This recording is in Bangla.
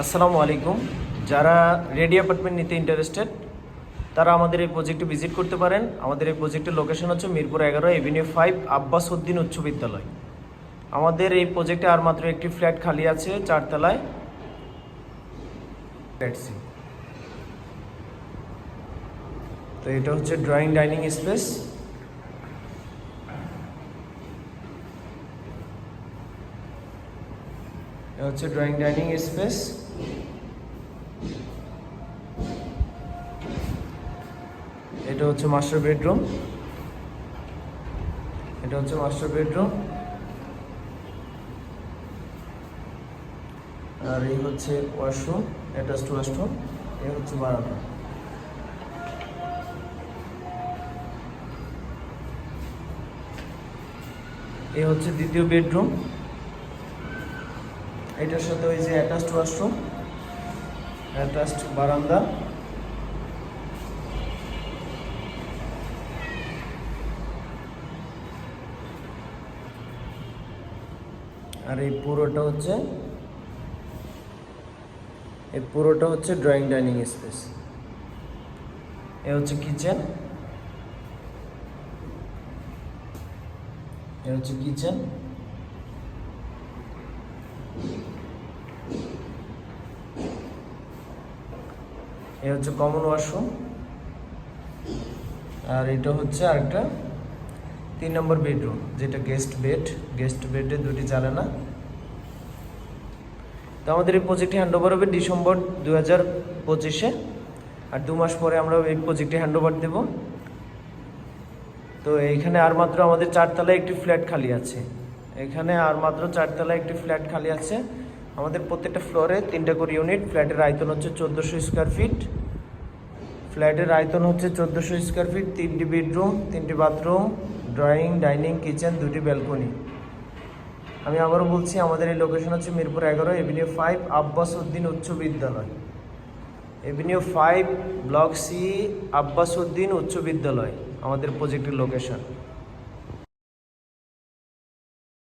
আসসালামু আলাইকুম। যারা রেডি অ্যাপার্টমেন্ট নিতে ইন্টারেস্টেড তারা আমাদের এই প্রজেক্টে ভিজিট করতে পারেন। আমাদের এই প্রজেক্টের লোকেশন হচ্ছে মিরপুর 11 এভিনিউ 5 আব্বাস উদ্দিন উচ্চ বিদ্যালয়। আমাদের এই প্রজেক্টে আর মাত্র একটি ফ্ল্যাট খালি আছে 4 তলায়। তো এটা হচ্ছে ড্রয়িং ডাইনিং স্পেস। এটা হচ্ছে ড্রয়িং ডাইনিং স্পেস। এটা হচ্ছে মাস্টার বেডরুম। এটা হচ্ছে মাস্টার বেডরুম। আর এই হচ্ছে ওয়াশরুম, অ্যাটাচড ওয়াশরুম। এই হচ্ছে বারান্দা। এই হচ্ছে দ্বিতীয় বেডরুম। এটার সাথে ওই যে অ্যাটাচড ওয়াশরুম, অ্যাটাচড বারান্দা। আর এই পুরোটা হচ্ছে ড্রয়িং ডাইনিং স্পেস। এ হচ্ছে কিচেন। এ হচ্ছে কিচেন। এ হচ্ছে কমন ওয়াশরুম। আর এটা হচ্ছে আরেকটা 3 নম্বর বেডরুম, যেটা গেস্ট বেড। গেস্ট বেডে দুটি জানালা। তো আমাদের এই প্রজেক্টটি হ্যান্ড ওভার হবে ডিসেম্বর 2025-এ। আর 2 মাস পরে আমরা এই প্রজেক্টটি হ্যান্ড ওভার দেবো। তো এইখানে আর মাত্র আমাদের 4 তলায় একটি ফ্ল্যাট খালি আছে। এখানে আর মাত্র 4 তলায় একটি ফ্ল্যাট খালি আছে। আমাদের প্রত্যেকটা ফ্লোরে 3টা করে ইউনিট। ফ্ল্যাটের আয়তন হচ্ছে 1400 স্কোয়ার ফিট। ফ্ল্যাটের আয়তন হচ্ছে 1400 স্কোয়ার ফিট। 3টি বেডরুম, 3টি বাথরুম, ড্রয়িং ডাইনিং কিচেন, 2টি ব্যালকনি। আমি আবারও বলছি, আমাদের এই লোকেশন হচ্ছে মিরপুর 11 এভিনিউ 5 আব্বাস উদ্দিন উচ্চ বিদ্যালয়। Avenue 5 block C Abbas Uddin উচ্চ বিদ্যালয় আমাদের প্রজেক্টের লোকেশন।